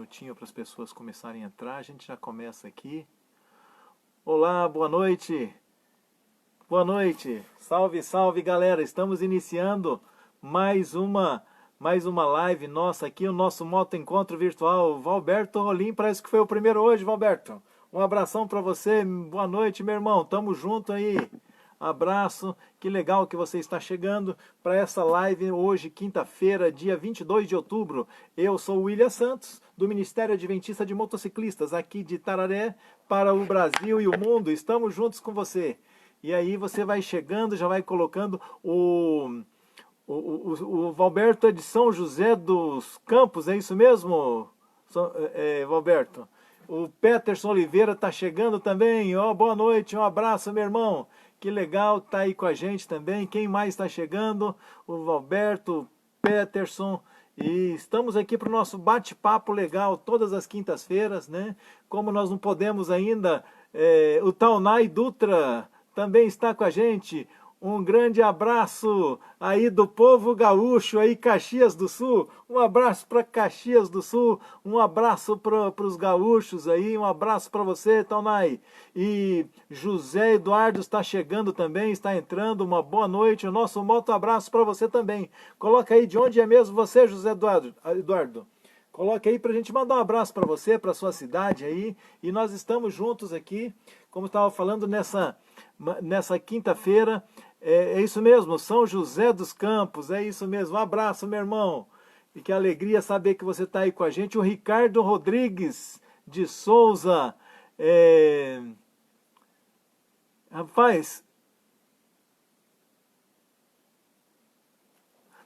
minutinho para as pessoas começarem a entrar. A gente já começa aqui. Olá, boa noite. Boa noite. Salve, salve, galera. Estamos iniciando mais uma live nossa aqui, o nosso Moto Encontro Virtual. Valberto Rolim, parece que foi o primeiro hoje, Valberto. Um abração para você. Boa noite, meu irmão. Tamo junto aí. Abraço, que legal que você está chegando para essa live hoje, quinta-feira, dia 22 de outubro. Eu sou o William Santos, do Ministério Adventista de Motociclistas, aqui de Tararé, para o Brasil e o mundo. Estamos juntos com você. E aí você vai chegando, já vai colocando o Valberto é de São José dos Campos, é isso mesmo, Valberto? O Peterson Oliveira está chegando também. Boa noite, um abraço, meu irmão. Que legal, tá aí com a gente também. Quem mais está chegando? O Valberto, o Peterson. E estamos aqui para o nosso bate-papo legal todas as quintas-feiras, né? Como nós não podemos ainda, o Taunay Dutra também está com a gente. Um grande abraço aí do povo gaúcho, aí Caxias do Sul. Um abraço para Caxias do Sul, um abraço para os gaúchos aí, um abraço para você, Taunay. E José Eduardo está chegando também, está entrando, uma boa noite. O nosso moto abraço para você também. Coloca aí de onde é mesmo você, José Eduardo. Coloque aí para a gente mandar um abraço para você, para sua cidade aí. E nós estamos juntos aqui, como estava falando nessa quinta-feira. É isso mesmo, São José dos Campos, é isso mesmo. Um abraço, meu irmão. E que alegria saber que você está aí com a gente. O Ricardo Rodrigues de Souza. Rapaz,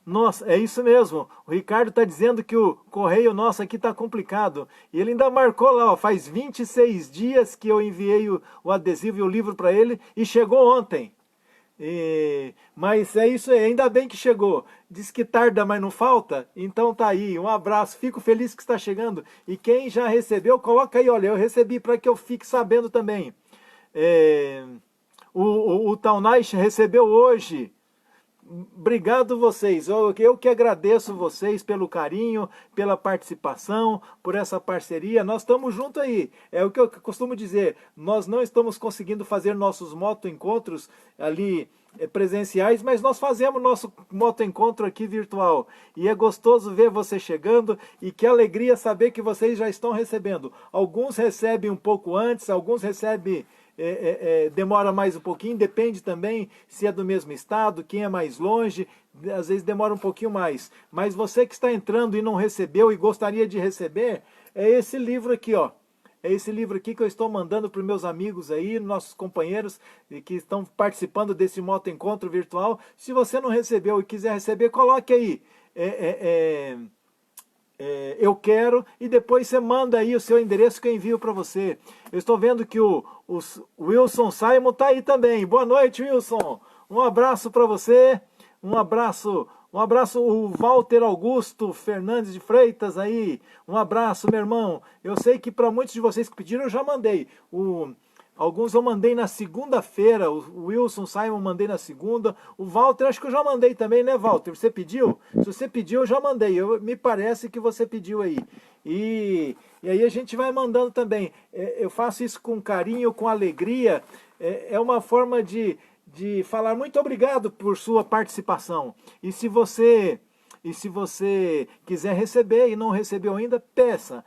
nossa, é isso mesmo. O Ricardo está dizendo que o correio nosso aqui está complicado. E ele ainda marcou lá, ó, faz 26 dias que eu enviei o adesivo e o livro para ele e chegou ontem. Mas é isso aí, ainda bem que chegou. Diz que tarda, mas não falta. Então tá aí, um abraço, fico feliz que está chegando. E quem já recebeu, coloca aí, olha, eu recebi para que eu fique sabendo também. O Taunay recebeu hoje. Obrigado vocês, eu que agradeço vocês pelo carinho, pela participação, por essa parceria. Nós estamos juntos aí, é o que eu costumo dizer, nós não estamos conseguindo fazer nossos moto-encontros ali presenciais, mas nós fazemos nosso moto-encontro aqui virtual. E é gostoso ver você chegando e que alegria saber que vocês já estão recebendo. Alguns recebem um pouco antes, alguns recebem... demora mais um pouquinho, depende também se é do mesmo estado, quem é mais longe, às vezes demora um pouquinho mais. Mas você que está entrando e não recebeu e gostaria de receber, é esse livro aqui, ó. É esse livro aqui que eu estou mandando para os meus amigos aí, nossos companheiros que estão participando desse Moto Encontro Virtual. Se você não recebeu e quiser receber, coloque aí. Eu quero, e depois você manda aí o seu endereço que eu envio para você. Eu estou vendo que o Wilson Simon está aí também. Boa noite, Wilson. Um abraço para você. Um abraço, o Walter Augusto Fernandes de Freitas aí. Um abraço, meu irmão. Eu sei que para muitos de vocês que pediram, eu já mandei. Alguns eu mandei na segunda-feira, o Wilson Simon mandei na segunda, o Walter acho que eu já mandei também, né, Walter? Você pediu? Se você pediu, eu já mandei, me parece que você pediu aí. E aí a gente vai mandando também. Eu faço isso com carinho, com alegria, é uma forma de falar muito obrigado por sua participação. E se você quiser receber e não recebeu ainda, peça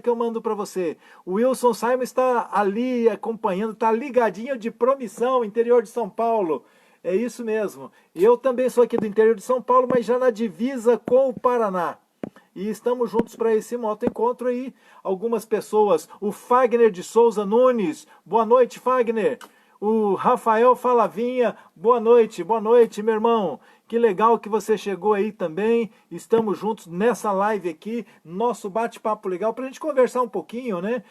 que eu mando para você. O Wilson Simon está ali acompanhando, está ligadinho de Promissão, interior de São Paulo. É isso mesmo. Eu também sou aqui do interior de São Paulo, mas já na divisa com o Paraná. E estamos juntos para esse moto encontro aí. Algumas pessoas, o Fagner de Souza Nunes, boa noite, Fagner. O Rafael Falavinha, boa noite, meu irmão. Que legal que você chegou aí também. Estamos juntos nessa live aqui, nosso bate-papo legal, para a gente conversar um pouquinho, né?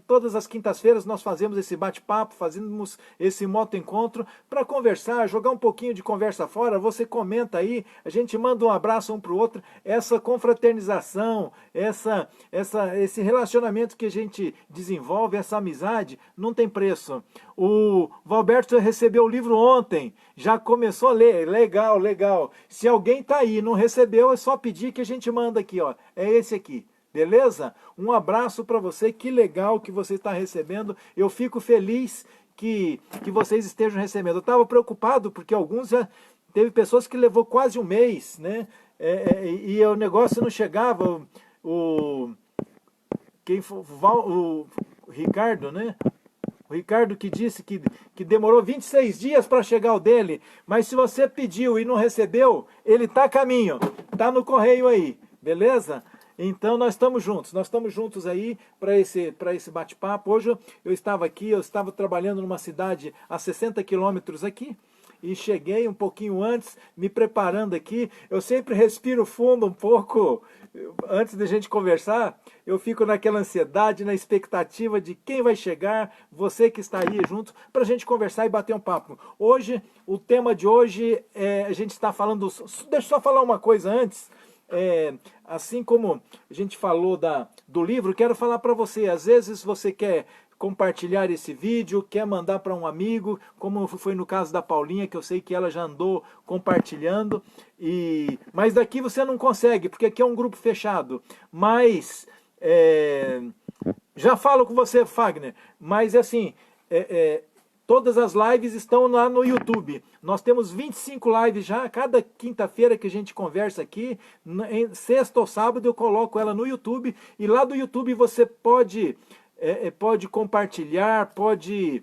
Todas as quintas-feiras nós fazemos esse bate-papo, fazemos esse moto-encontro para conversar, jogar um pouquinho de conversa fora. Você comenta aí, a gente manda um abraço um para o outro. Essa confraternização, esse relacionamento que a gente desenvolve, essa amizade, não tem preço. O Valberto recebeu o livro ontem, já começou a ler, legal. Se alguém tá aí e não recebeu, é só pedir que a gente manda aqui, ó. É esse aqui, Beleza? Um abraço para você, que legal que você está recebendo. Eu fico feliz que vocês estejam recebendo. Eu estava preocupado porque alguns já... Teve pessoas que levou quase um mês, né? E o negócio não chegava. O Ricardo, né? O Ricardo que disse que demorou 26 dias para chegar o dele. Mas se você pediu e não recebeu, ele está a caminho. Está no correio aí, beleza? Então nós estamos juntos aí para esse bate-papo. Hoje eu estava aqui, eu estava trabalhando numa cidade a 60 quilômetros aqui. E cheguei um pouquinho antes, me preparando aqui. Eu sempre respiro fundo um pouco antes de a gente conversar. Eu fico naquela ansiedade, na expectativa de quem vai chegar, você que está aí junto, para a gente conversar e bater um papo. Hoje, o tema de hoje, a gente está falando... Deixa eu só falar uma coisa antes. Assim como a gente falou do livro, quero falar para você. Às vezes você quer compartilhar esse vídeo, quer mandar para um amigo, como foi no caso da Paulinha, que eu sei que ela já andou compartilhando, mas daqui você não consegue, porque aqui é um grupo fechado. Mas, já falo com você, Fagner, mas assim, todas as lives estão lá no YouTube. Nós temos 25 lives já, cada quinta-feira que a gente conversa aqui, sexta ou sábado eu coloco ela no YouTube, e lá do YouTube você pode compartilhar, pode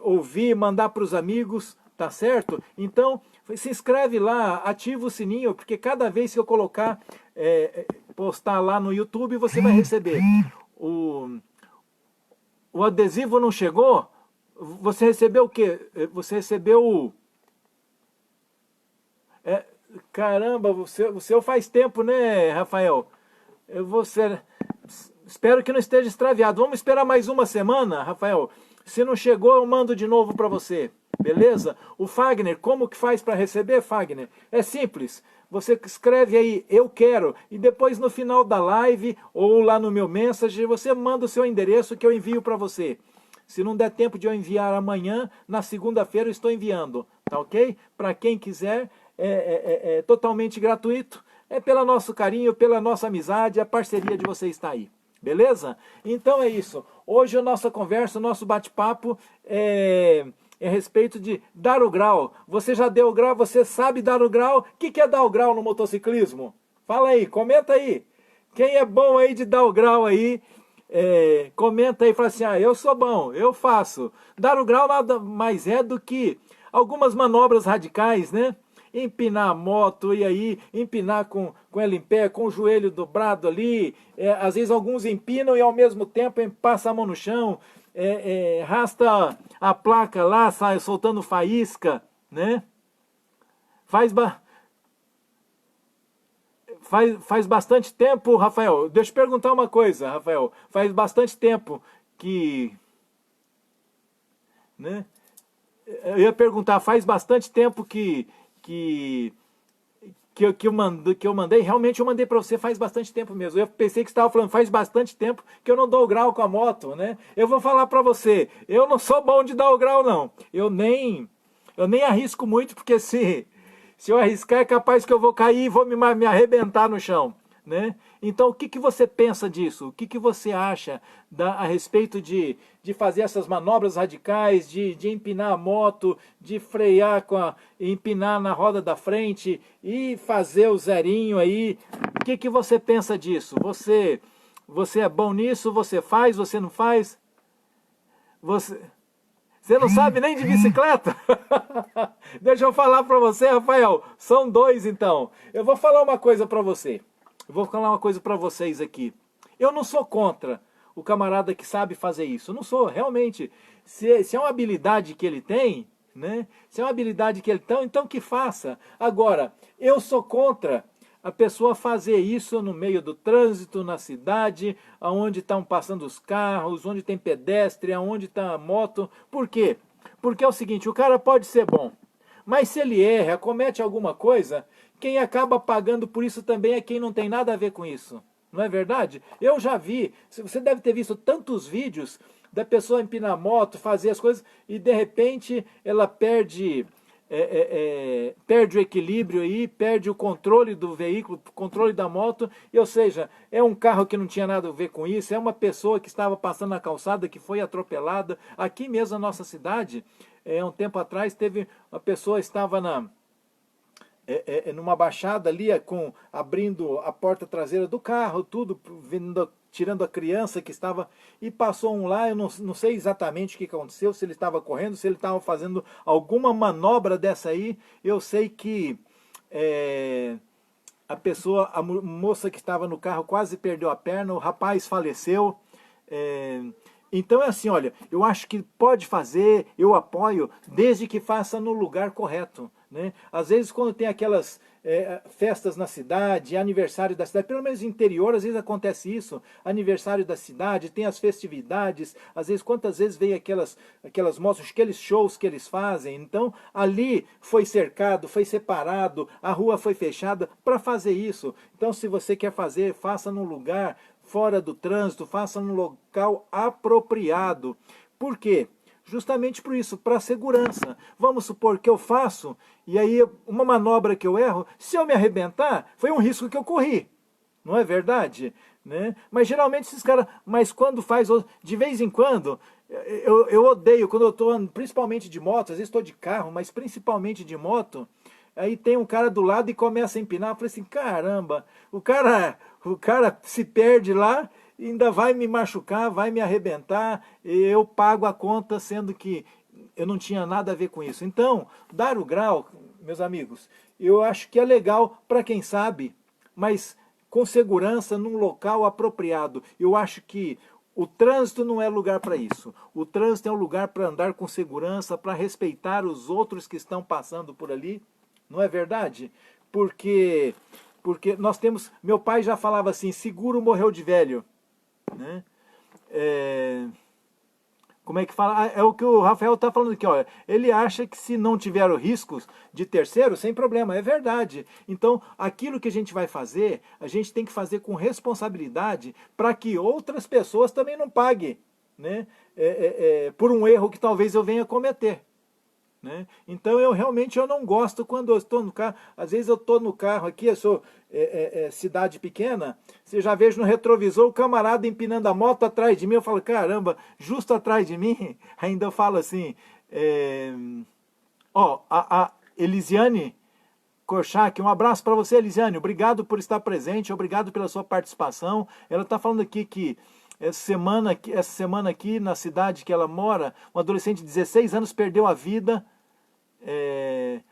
ouvir, mandar para os amigos, tá certo? Então, se inscreve lá, ativa o sininho, porque cada vez que eu colocar, postar lá no YouTube, você vai receber. O adesivo não chegou? Você recebeu o quê? Você recebeu o... caramba, o seu faz tempo, né, Rafael? Espero que não esteja extraviado. Vamos esperar mais uma semana, Rafael? Se não chegou, eu mando de novo para você. Beleza? O Fagner, como que faz para receber, Fagner? É simples. Você escreve aí, eu quero, e depois no final da live, ou lá no meu message, você manda o seu endereço que eu envio para você. Se não der tempo de eu enviar amanhã, na segunda-feira eu estou enviando. Tá ok? Para quem quiser, é totalmente gratuito. É pelo nosso carinho, pela nossa amizade, a parceria de você está aí. Beleza? Então é isso. Hoje a nossa conversa, o nosso bate-papo é a respeito de dar o grau. Você já deu o grau? Você sabe dar o grau? O que é dar o grau no motociclismo? Fala aí, comenta aí. Quem é bom aí de dar o grau aí, comenta aí, fala assim, eu sou bom, eu faço. Dar o grau nada mais é do que algumas manobras radicais, né? Empinar a moto e aí empinar com ela em pé, com o joelho dobrado ali. Às vezes alguns empinam e ao mesmo tempo passa a mão no chão, arrasta a placa lá, sai soltando faísca, né? Faz bastante tempo, Rafael. Deixa eu perguntar uma coisa, Rafael. Faz bastante tempo que... né? Eu ia perguntar, faz bastante tempo que eu mandei, realmente eu mandei para você faz bastante tempo mesmo. Eu pensei que você estava falando, faz bastante tempo que eu não dou o grau com a moto, né? Eu vou falar para você, eu não sou bom de dar o grau não. Eu nem arrisco muito, porque se eu arriscar é capaz que eu vou cair e vou me arrebentar no chão, né? Então o que você pensa disso? O que você acha a respeito de fazer essas manobras radicais, de empinar a moto, de frear, empinar na roda da frente e fazer o zerinho aí? O que você pensa disso? Você é bom nisso? Você faz? Você não faz? Você não sabe nem de bicicleta? Deixa eu falar para você, Rafael. São dois então. Eu vou falar uma coisa para você. Eu vou falar uma coisa para vocês aqui. Eu não sou contra o camarada que sabe fazer isso. Eu não sou, realmente. Se é uma habilidade que ele tem, né? Se é uma habilidade que ele tem, então que faça. Agora, eu sou contra a pessoa fazer isso no meio do trânsito, na cidade, onde estão passando os carros, onde tem pedestre, onde está a moto. Por quê? Porque é o seguinte, o cara pode ser bom, mas se ele erra, comete alguma coisa, quem acaba pagando por isso também é quem não tem nada a ver com isso. Não é verdade? Eu já vi, você deve ter visto tantos vídeos da pessoa empinar a moto, fazer as coisas, e de repente ela perde perde o equilíbrio aí, perde o controle do veículo, controle da moto, ou seja, é um carro que não tinha nada a ver com isso, é uma pessoa que estava passando na calçada que foi atropelada. Aqui mesmo na nossa cidade, um tempo atrás, teve uma pessoa que estava numa baixada ali, abrindo a porta traseira do carro, tudo, tirando a criança que estava, e passou um lá, eu não sei exatamente o que aconteceu, se ele estava correndo, se ele estava fazendo alguma manobra dessa aí. Eu sei que a moça que estava no carro quase perdeu a perna, o rapaz faleceu. Então é assim, olha, eu acho que pode fazer, eu apoio, desde que faça no lugar correto, né? Às vezes quando tem aquelas festas na cidade, aniversário da cidade, pelo menos no interior, às vezes acontece isso, aniversário da cidade, tem as festividades, às vezes, quantas vezes vem aquelas mostras, aqueles shows que eles fazem. Então ali foi cercado, foi separado, a rua foi fechada para fazer isso. Então se você quer fazer, faça num lugar fora do trânsito, faça num local apropriado. Por quê? Justamente por isso, para segurança. Vamos supor que eu faço, e aí uma manobra que eu erro, se eu me arrebentar, foi um risco que eu corri. Não é verdade? Né? Mas geralmente esses caras, quando faz, de vez em quando, eu odeio, quando eu estou, principalmente de moto, às vezes estou de carro, mas principalmente de moto, aí tem um cara do lado e começa a empinar. Eu falei assim, caramba, o cara se perde lá, ainda vai me machucar, vai me arrebentar, e eu pago a conta, sendo que eu não tinha nada a ver com isso. Então, dar o grau, meus amigos, eu acho que é legal para quem sabe, mas com segurança, num local apropriado. Eu acho que o trânsito não é lugar para isso. O trânsito é um lugar para andar com segurança, para respeitar os outros que estão passando por ali. Não é verdade? Porque nós temos... Meu pai já falava assim, seguro morreu de velho. Né? Como é que fala? É o que o Rafael está falando aqui, olha. Ele acha que se não tiver riscos de terceiro, sem problema. É verdade. Então, aquilo que a gente vai fazer, a gente tem que fazer com responsabilidade para que outras pessoas também não paguem, né? Por um erro que talvez eu venha cometer. Né? Então eu realmente não gosto quando eu estou no carro. Às vezes eu estou no carro aqui, eu sou cidade pequena, você já vejo no retrovisor o camarada empinando a moto atrás de mim, eu falo, caramba, justo atrás de mim. Ainda eu falo assim, a Elisiane Korchak, um abraço para você, Elisiane, obrigado por estar presente, obrigado pela sua participação. Ela está falando aqui que essa semana aqui na cidade que ela mora, um adolescente de 16 anos perdeu a vida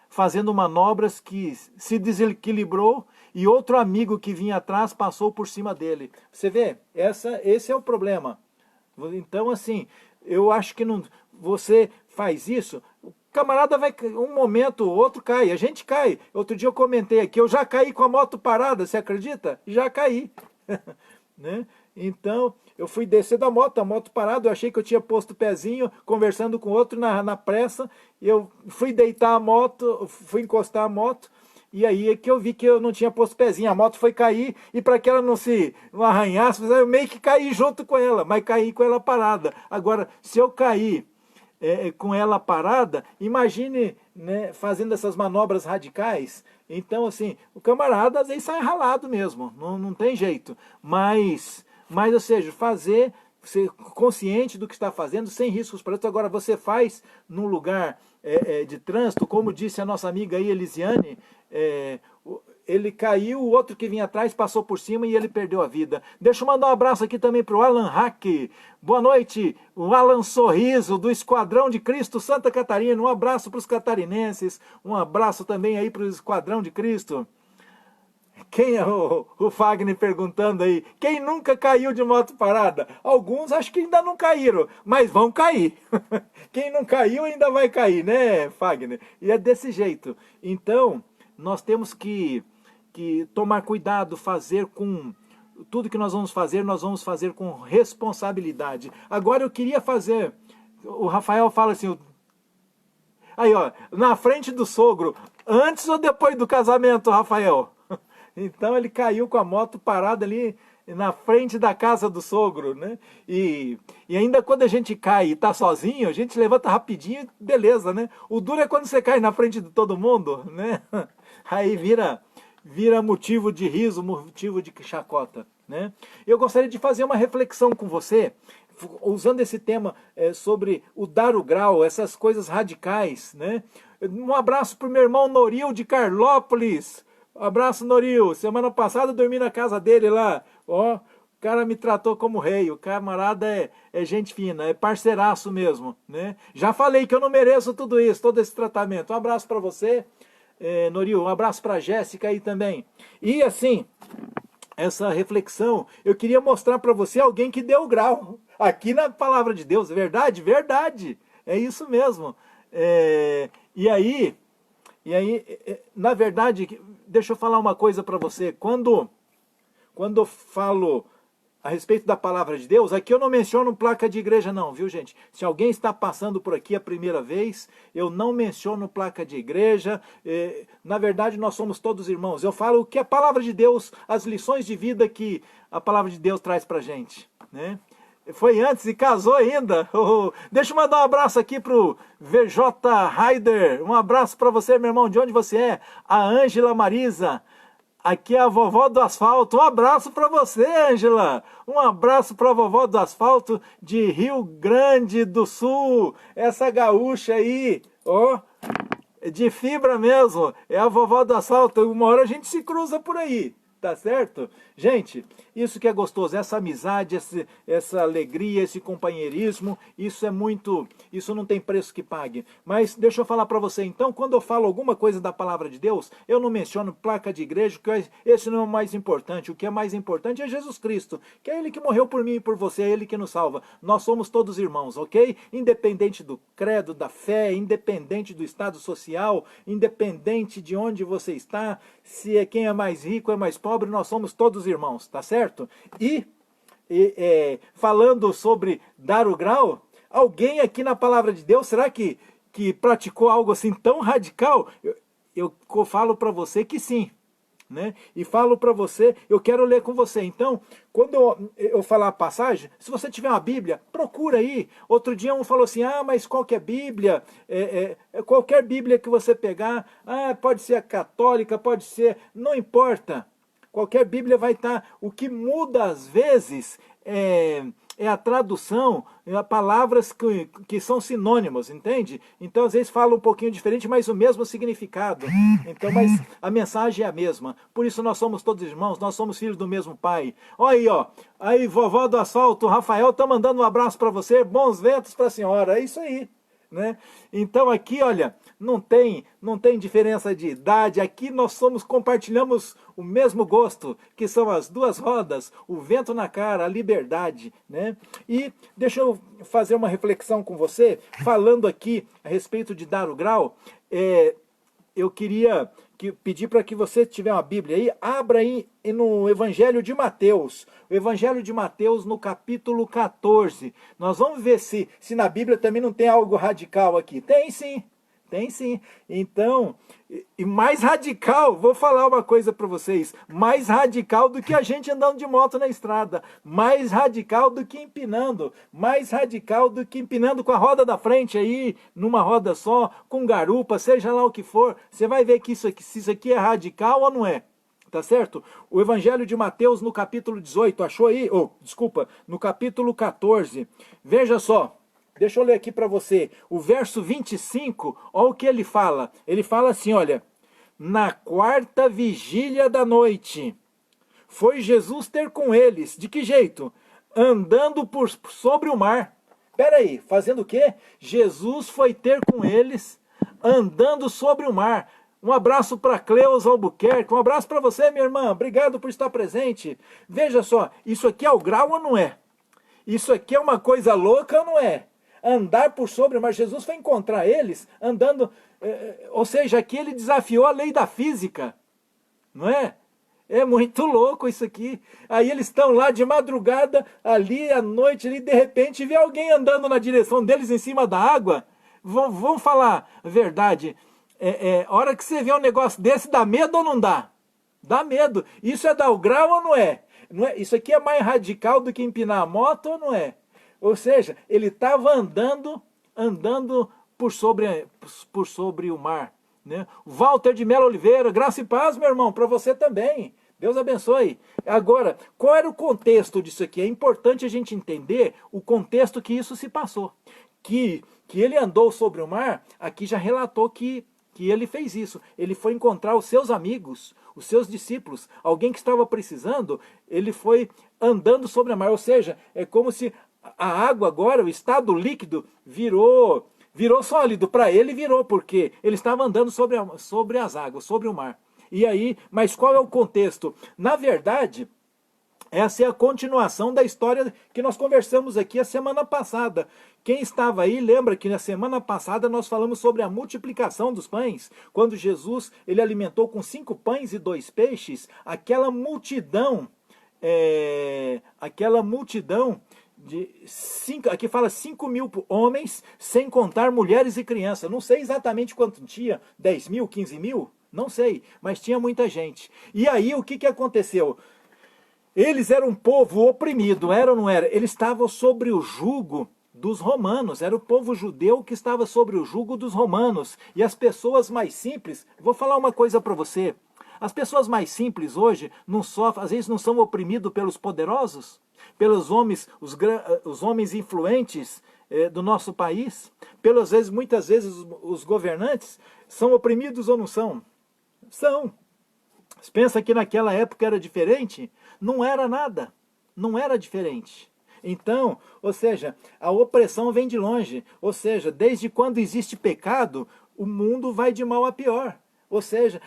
fazendo manobras, que se desequilibrou e outro amigo que vinha atrás passou por cima dele. Você vê, esse é o problema. Então assim, eu acho que não, você faz isso, o camarada vai, um momento ou outro cai, a gente cai. Outro dia eu comentei aqui, eu já caí com a moto parada, você acredita? Já caí. Né? Então, eu fui descer da moto, a moto parada, eu achei que eu tinha posto o pezinho, conversando com outro na pressa, eu fui deitar a moto, fui encostar a moto, e aí é que eu vi que eu não tinha posto o pezinho, a moto foi cair, e para que ela não arranhasse, eu meio que caí junto com ela, mas caí com ela parada. Agora, se eu cair com ela parada, imagine, né, fazendo essas manobras radicais. Então, assim, o camarada às vezes sai ralado mesmo, não tem jeito, mas ou seja, ser consciente do que está fazendo, sem riscos para outros. Agora, você faz num lugar de trânsito, como disse a nossa amiga aí, Elisiane, ele caiu, o outro que vinha atrás passou por cima e ele perdeu a vida. Deixa eu mandar um abraço aqui também para o Alan Hack. Boa noite, o Alan Sorriso, do Esquadrão de Cristo, Santa Catarina. Um abraço para os catarinenses, um abraço também aí para o Esquadrão de Cristo. Quem é o Fagner perguntando aí? Quem nunca caiu de moto parada? Alguns acho que ainda não caíram, mas vão cair. Quem não caiu ainda vai cair, né, Fagner? E é desse jeito. Então, nós temos que tomar cuidado, fazer com... Tudo que nós vamos fazer com responsabilidade. Agora eu queria fazer... O Rafael fala assim... Aí, ó, na frente do sogro, antes ou depois do casamento, Rafael? Então ele caiu com a moto parada ali na frente da casa do sogro, né? E ainda quando a gente cai e tá sozinho, a gente levanta rapidinho, beleza, né? O duro é quando você cai na frente de todo mundo, né? Aí vira motivo de riso, motivo de chacota, né? Eu gostaria de fazer uma reflexão com você, usando esse tema sobre o dar o grau, essas coisas radicais, né? Um abraço pro meu irmão Noril de Carlópolis. Abraço, Noril. Semana passada eu dormi na casa dele lá. Ó, o cara me tratou como rei. O camarada é gente fina, é parceiraço mesmo, né? Já falei que eu não mereço tudo isso, todo esse tratamento. Um abraço para você, Noril. Um abraço para Jéssica aí também. E assim, essa reflexão, eu queria mostrar para você alguém que deu grau aqui na palavra de Deus. Verdade? Verdade. É isso mesmo. E aí, na verdade, deixa eu falar uma coisa para você. Quando eu falo a respeito da palavra de Deus, aqui eu não menciono placa de igreja não, viu gente? Se alguém está passando por aqui a primeira vez, eu não menciono placa de igreja. Na verdade, nós somos todos irmãos. Eu falo o que a palavra de Deus, as lições de vida que a palavra de Deus traz pra gente, né? Foi antes e casou ainda. Deixa eu mandar um abraço aqui pro VJ Raider. Um abraço para você, meu irmão. De onde você é? A Ângela Marisa. Aqui é a vovó do asfalto. Um abraço para você, Ângela. Um abraço para a vovó do asfalto de Rio Grande do Sul. Essa gaúcha aí, ó, de fibra mesmo. É a vovó do asfalto. Uma hora a gente se cruza por aí. Tá certo? Gente, isso que é gostoso, essa amizade, essa alegria, esse companheirismo, isso isso não tem preço que pague. Mas deixa eu falar para você, então, quando eu falo alguma coisa da palavra de Deus, eu não menciono placa de igreja, porque esse não é o mais importante. O que é mais importante é Jesus Cristo, que é Ele que morreu por mim e por você, é Ele que nos salva. Nós somos todos irmãos, ok? Independente do credo, da fé, independente do estado social, independente de onde você está, se é quem é mais rico, é mais pobre, nós somos todos irmãos, tá certo? E falando sobre dar o grau, alguém aqui na palavra de Deus, será que praticou algo assim tão radical? Eu falo para você que sim, né? E falo para você, eu quero ler com você. Então, quando eu falar a passagem, se você tiver uma Bíblia, procura aí. Outro dia um falou assim, mas qual que é Bíblia? Qualquer Bíblia que você pegar, pode ser a católica, pode ser, não importa. Qualquer Bíblia vai estar. O que muda às vezes é a tradução, palavras que são sinônimos, entende? Então às vezes fala um pouquinho diferente, mas o mesmo significado. Então, mas a mensagem é a mesma. Por isso nós somos todos irmãos, nós somos filhos do mesmo pai. Olha aí, ó. Aí, vovó do asfalto, Rafael tá mandando um abraço para você, bons ventos para a senhora. É isso aí. Né? Então aqui, olha, não tem diferença de idade, aqui nós compartilhamos o mesmo gosto, que são as duas rodas, o vento na cara, a liberdade, né? E deixa eu fazer uma reflexão com você, falando aqui a respeito de dar o grau. Eu queria pedir para que você tiver uma Bíblia aí, abra aí no Evangelho de Mateus. O Evangelho de Mateus no capítulo 14. Nós vamos ver se na Bíblia também não tem algo radical aqui. Tem sim, tem sim. Então, e mais radical, vou falar uma coisa para vocês, mais radical do que a gente andando de moto na estrada, mais radical do que empinando, mais radical do que empinando com a roda da frente aí, numa roda só, com garupa, seja lá o que for, você vai ver que se isso aqui é radical ou não é. Tá certo? O Evangelho de Mateus no capítulo 18, achou aí? No capítulo 14. Veja só, deixa eu ler aqui para você. O verso 25, olha o que ele fala. Ele fala assim, olha. Na quarta vigília da noite, foi Jesus ter com eles. De que jeito? Andando sobre o mar. Peraí, fazendo o quê? Jesus foi ter com eles, andando sobre o mar. Um abraço para Cleusa Albuquerque, um abraço para você, minha irmã, obrigado por estar presente. Veja só, isso aqui é o grau ou não é? Isso aqui é uma coisa louca ou não é? Andar por sobre o mar, Jesus foi encontrar eles andando, ou seja, aqui ele desafiou a lei da física, não é? É muito louco isso aqui. Aí eles estão lá de madrugada, ali à noite, ali, de repente vê alguém andando na direção deles em cima da água. Vamos falar a verdade. A hora que você vê um negócio desse, dá medo ou não dá? Dá medo. Isso é dar o grau ou não é? Não é, isso aqui é mais radical do que empinar a moto ou não é? Ou seja, ele estava andando por sobre o mar. Né? Walter de Mello Oliveira, graça e paz, meu irmão, para você também. Deus abençoe. Agora, qual era o contexto disso aqui? É importante a gente entender o contexto que isso se passou. Que ele andou sobre o mar, aqui já relatou que ele fez isso. Ele foi encontrar os seus amigos, os seus discípulos, alguém que estava precisando, ele foi andando sobre o mar. Ou seja, é como se a água agora, o estado líquido, virou sólido. Para ele virou, porque ele estava andando sobre as águas, sobre o mar. E aí, mas qual é o contexto? Na verdade, essa é a continuação da história que nós conversamos aqui a semana passada. Quem estava aí, lembra que na semana passada nós falamos sobre a multiplicação dos pães. Quando Jesus ele alimentou com 5 pães e 2 peixes, aquela multidão de 5, aqui fala 5.000 homens, sem contar mulheres e crianças. Não sei exatamente quanto tinha, 10.000, 15.000? Não sei, mas tinha muita gente. E aí o que aconteceu? Eles eram um povo oprimido, era ou não era? Eles estavam sobre o jugo dos romanos, era o povo judeu que estava sobre o jugo dos romanos. E as pessoas mais simples, vou falar uma coisa para você, as pessoas mais simples hoje não sofrem, às vezes não são oprimidos pelos poderosos, pelos homens, os homens influentes do nosso país, muitas vezes os governantes são oprimidos ou não são? São. Você pensa que naquela época era diferente? Não era nada, não era diferente. Então, ou seja, a opressão vem de longe. Ou seja, desde quando existe pecado, o mundo vai de mal a pior. Ou seja,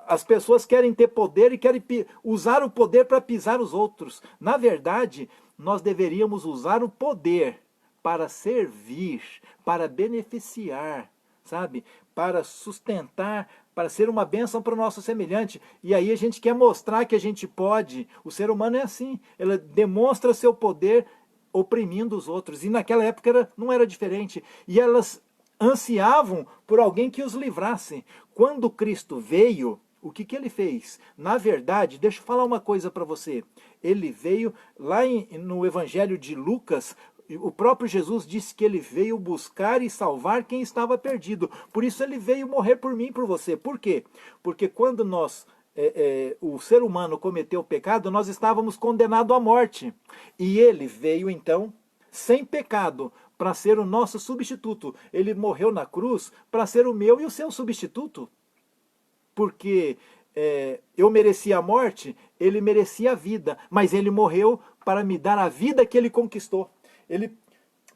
as pessoas querem ter poder e querem usar o poder para pisar os outros. Na verdade, nós deveríamos usar o poder para servir, para beneficiar, sabe? Para sustentar, para ser uma bênção para o nosso semelhante. E aí a gente quer mostrar que a gente pode. O ser humano é assim. Ele demonstra seu poder oprimindo os outros. E naquela época não era diferente. E elas ansiavam por alguém que os livrasse. Quando Cristo veio, o que ele fez? Na verdade, deixa eu falar uma coisa para você. Ele veio, lá no Evangelho de Lucas, o próprio Jesus disse que ele veio buscar e salvar quem estava perdido. Por isso ele veio morrer por mim e por você. Por quê? Porque quando o ser humano cometeu o pecado, nós estávamos condenados à morte. E ele veio então, sem pecado, para ser o nosso substituto. Ele morreu na cruz para ser o meu e o seu substituto. Porque eu merecia a morte, ele merecia a vida. Mas ele morreu para me dar a vida que ele conquistou.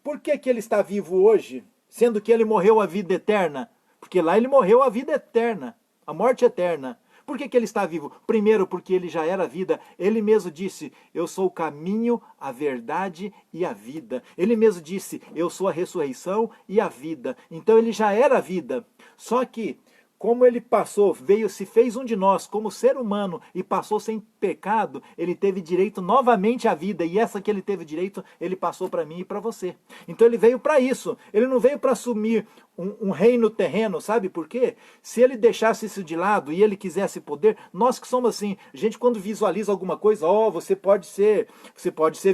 Por que ele está vivo hoje, sendo que ele morreu a vida eterna? Porque lá ele morreu a vida eterna, a morte eterna. Por que ele está vivo? Primeiro, porque ele já era a vida. Ele mesmo disse, eu sou o caminho, a verdade e a vida. Ele mesmo disse, eu sou a ressurreição e a vida. Então ele já era a vida. Só que, como ele passou, se fez um de nós como ser humano e passou sem pecado, ele teve direito novamente à vida. E essa que ele teve direito, ele passou para mim e para você. Então ele veio para isso. Ele não veio para assumir um reino terreno, sabe por quê? Se ele deixasse isso de lado e ele quisesse poder, nós que somos assim, a gente quando visualiza alguma coisa, você pode ser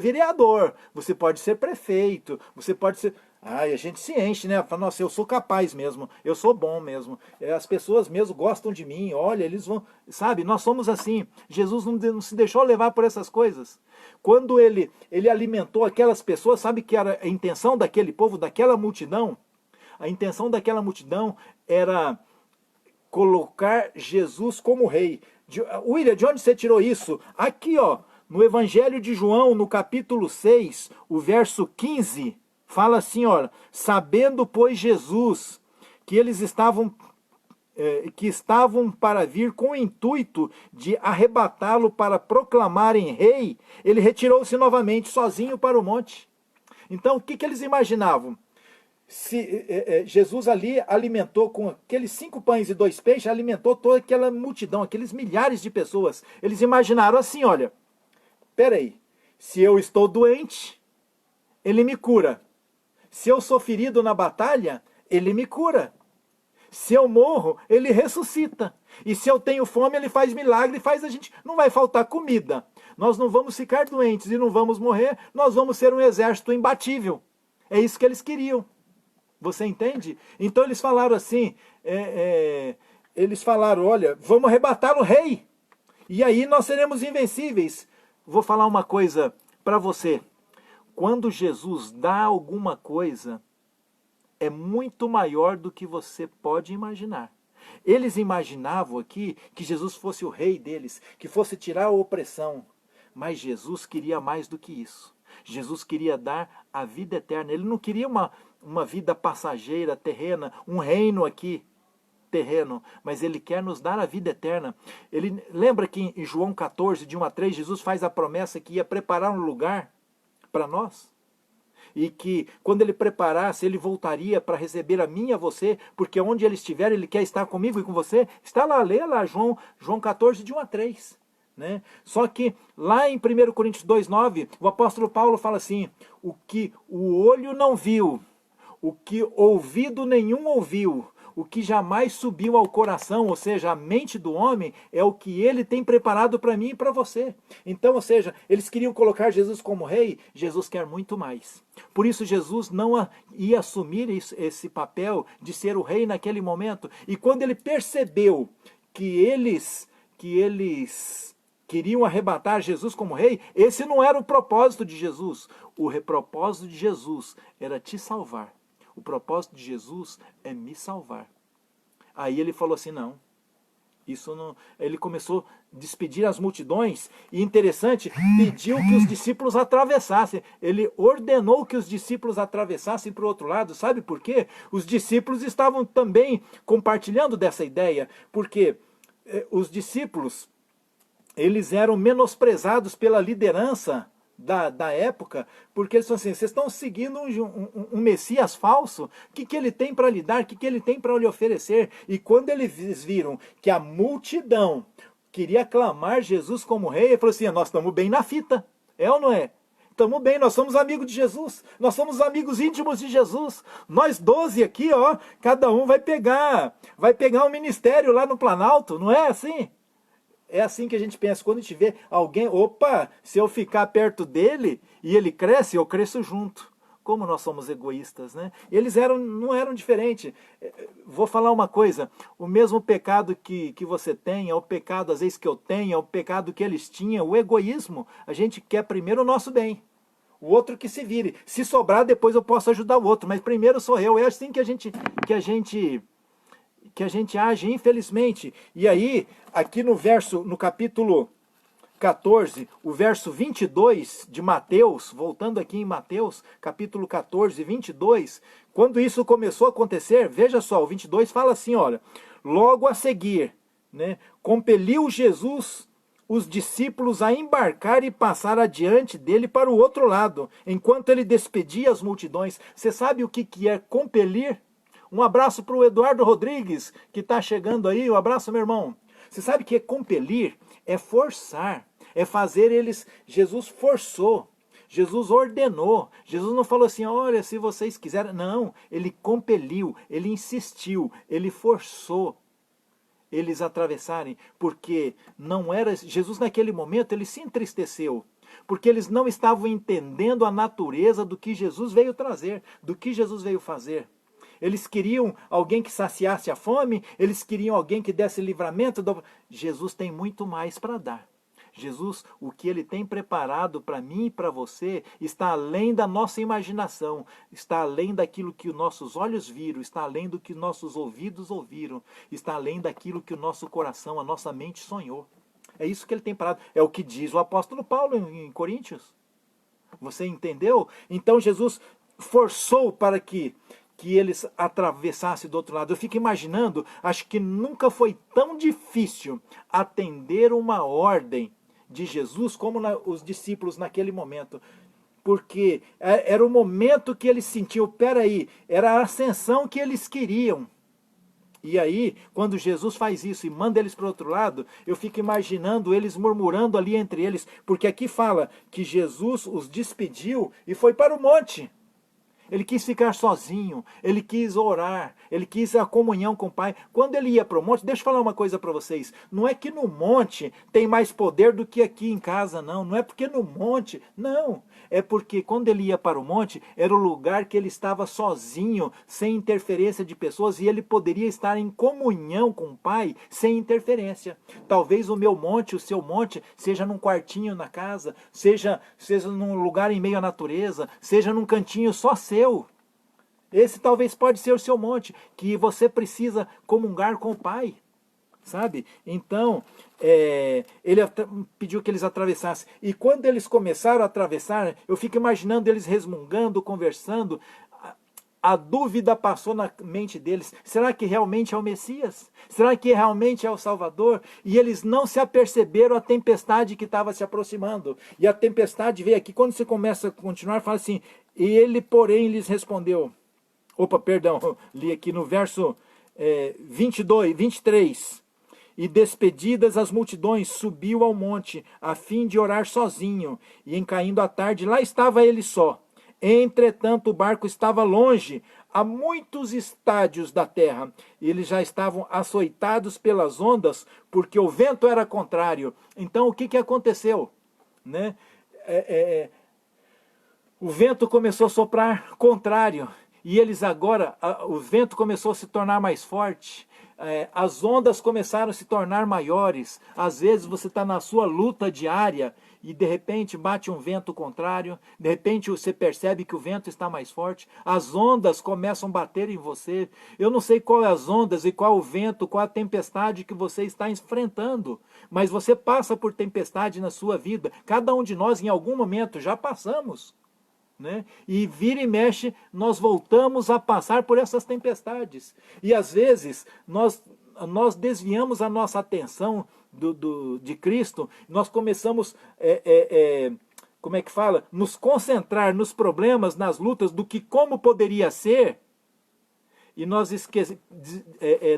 vereador, você pode ser prefeito, você pode ser... a gente se enche, né? Fala, nossa, eu sou capaz mesmo, eu sou bom mesmo. As pessoas mesmo gostam de mim, olha, eles vão... Sabe, nós somos assim. Jesus não se deixou levar por essas coisas. Quando ele alimentou aquelas pessoas, sabe que era a intenção daquele povo, daquela multidão? A intenção daquela multidão era colocar Jesus como rei. William, de onde você tirou isso? Aqui, no Evangelho de João, no capítulo 6, o verso 15... Fala assim, olha, sabendo, pois, Jesus, que eles estavam para vir com o intuito de arrebatá-lo para proclamarem rei, ele retirou-se novamente sozinho para o monte. Então, o que eles imaginavam? Jesus ali alimentou com aqueles 5 pães e 2 peixes, alimentou toda aquela multidão, aqueles milhares de pessoas. Eles imaginaram assim, olha, peraí, se eu estou doente, ele me cura. Se eu sou ferido na batalha, ele me cura. Se eu morro, ele ressuscita. E se eu tenho fome, ele faz milagre, faz a gente... Não vai faltar comida. nós não vamos ficar doentes e não vamos morrer, nós vamos ser um exército imbatível. É isso que eles queriam. Você entende? Então eles falaram assim, eles falaram, olha, vamos arrebatar o rei, e aí nós seremos invencíveis. Vou falar uma coisa para você. Quando Jesus dá alguma coisa, é muito maior do que você pode imaginar. Eles imaginavam aqui que Jesus fosse o rei deles, que fosse tirar a opressão. Mas Jesus queria mais do que isso. Jesus queria dar a vida eterna. Ele não queria uma vida passageira, terrena, um reino aqui, terreno, mas ele quer nos dar a vida eterna. Ele lembra que em João 14, de 1 a 3, Jesus faz a promessa que ia preparar um lugar para nós? E que quando ele preparasse, ele voltaria para receber a mim e a você, porque onde ele estiver, ele quer estar comigo e com você. Está lá, lê lá, João 14, de 1 a 3. Né? Só que lá em 1 Coríntios 2,9, o apóstolo Paulo fala assim, o que o olho não viu, o que ouvido nenhum ouviu, o que jamais subiu ao coração, ou seja, a mente do homem, é o que ele tem preparado para mim e para você. Então, ou seja, eles queriam colocar Jesus como rei, Jesus quer muito mais. Por isso Jesus não ia assumir esse papel de ser o rei naquele momento. E quando ele percebeu que eles queriam arrebatar Jesus como rei, esse não era o propósito de Jesus. O propósito de Jesus era te salvar. O propósito de Jesus é me salvar. Aí ele falou assim, não, isso não... Ele começou a despedir as multidões, e interessante, pediu que os discípulos atravessassem. Ele ordenou que os discípulos atravessassem para o outro lado. Sabe por quê? Os discípulos estavam também compartilhando dessa ideia, porque os discípulos, eles eram menosprezados pela liderança da época, porque eles falaram assim, vocês estão seguindo um Messias falso, o que ele tem para lhe dar, o que ele tem para lhe oferecer? E quando eles viram que a multidão queria aclamar Jesus como rei, ele falou assim, nós estamos bem na fita, é ou não é? Estamos bem, nós somos amigos de Jesus, nós somos amigos íntimos de Jesus, nós 12 aqui, ó, cada um vai pegar um ministério lá no Planalto, não é assim? É assim que a gente pensa, quando a gente vê alguém, opa, se eu ficar perto dele e ele cresce, eu cresço junto. Como nós somos egoístas, né? Eles não eram diferentes. Vou falar uma coisa, o mesmo pecado que você tem, é o pecado às vezes que eu tenho, é o pecado que eles tinham, o egoísmo. A gente quer primeiro o nosso bem, o outro que se vire. Se sobrar, depois eu posso ajudar o outro, mas primeiro sou eu. É assim que a gente age, infelizmente. E aí, aqui no capítulo 14, o verso 22 de Mateus, voltando aqui em Mateus, capítulo 14, 22, quando isso começou a acontecer, veja só, o 22 fala assim, olha, logo a seguir, né, compeliu Jesus os discípulos a embarcar e passar adiante dele para o outro lado, enquanto ele despedia as multidões. Você sabe o que é compelir? Um abraço para o Eduardo Rodrigues, que está chegando aí. Um abraço, meu irmão. Você sabe que é compelir? É forçar. É fazer eles... Jesus forçou. Jesus ordenou. Jesus não falou assim, olha, se vocês quiserem. Não, ele compeliu, ele insistiu, ele forçou eles atravessarem. Porque não era... Jesus, naquele momento, ele se entristeceu. Porque eles não estavam entendendo a natureza do que Jesus veio trazer, do que Jesus veio fazer. Eles queriam alguém que saciasse a fome, eles queriam alguém que desse livramento. Jesus tem muito mais para dar. Jesus, o que ele tem preparado para mim e para você, está além da nossa imaginação, está além daquilo que os nossos olhos viram, está além do que nossos ouvidos ouviram, está além daquilo que o nosso coração, a nossa mente sonhou. É isso que ele tem preparado. É o que diz o apóstolo Paulo em Coríntios. Você entendeu? Então Jesus forçou para que eles atravessassem do outro lado. Eu fico imaginando, acho que nunca foi tão difícil atender uma ordem de Jesus como os discípulos naquele momento. Porque era o momento que eles sentiam, peraí, era a ascensão que eles queriam. E aí, quando Jesus faz isso e manda eles para o outro lado, eu fico imaginando eles murmurando ali entre eles, porque aqui fala que Jesus os despediu e foi para o monte. Ele quis ficar sozinho, ele quis orar, ele quis a comunhão com o Pai. Quando ele ia para o monte, deixa eu falar uma coisa para vocês, não é que no monte tem mais poder do que aqui em casa, não é porque no monte, não, é porque quando ele ia para o monte, era o lugar que ele estava sozinho, sem interferência de pessoas, e ele poderia estar em comunhão com o Pai, sem interferência. Talvez o meu monte, o seu monte, seja num quartinho na casa, seja num lugar em meio à natureza, seja num cantinho só seu. Esse talvez pode ser o seu monte, que você precisa comungar com o Pai, sabe? Então, ele pediu que eles atravessassem. E quando eles começaram a atravessar, eu fico imaginando eles resmungando, conversando. A dúvida passou na mente deles. Será que realmente é o Messias? Será que realmente é o Salvador? E eles não se aperceberam a tempestade que estava se aproximando. E a tempestade veio aqui. Quando você começa a continuar, fala assim, ele, porém, lhes respondeu. Opa, perdão, li aqui no verso 23. E despedidas as multidões, subiu ao monte, a fim de orar sozinho. E em caindo a tarde, lá estava ele só. Entretanto, o barco estava longe, a muitos estádios da terra. E eles já estavam açoitados pelas ondas, porque o vento era contrário. Então, o que aconteceu? Né? O vento começou a soprar contrário. E eles agora, o vento começou a se tornar mais forte. As ondas começaram a se tornar maiores. Às vezes você está na sua luta diária e de repente bate um vento contrário, de repente você percebe que o vento está mais forte, as ondas começam a bater em você. Eu não sei qual é as ondas e qual o vento, qual a tempestade que você está enfrentando, mas você passa por tempestade na sua vida. Cada um de nós em algum momento já passamos. Né? E vira e mexe, nós voltamos a passar por essas tempestades. E às vezes nós desviamos a nossa atenção de Cristo, nós começamos, como é que fala? Nos concentrar nos problemas, nas lutas, do que como poderia ser, e nós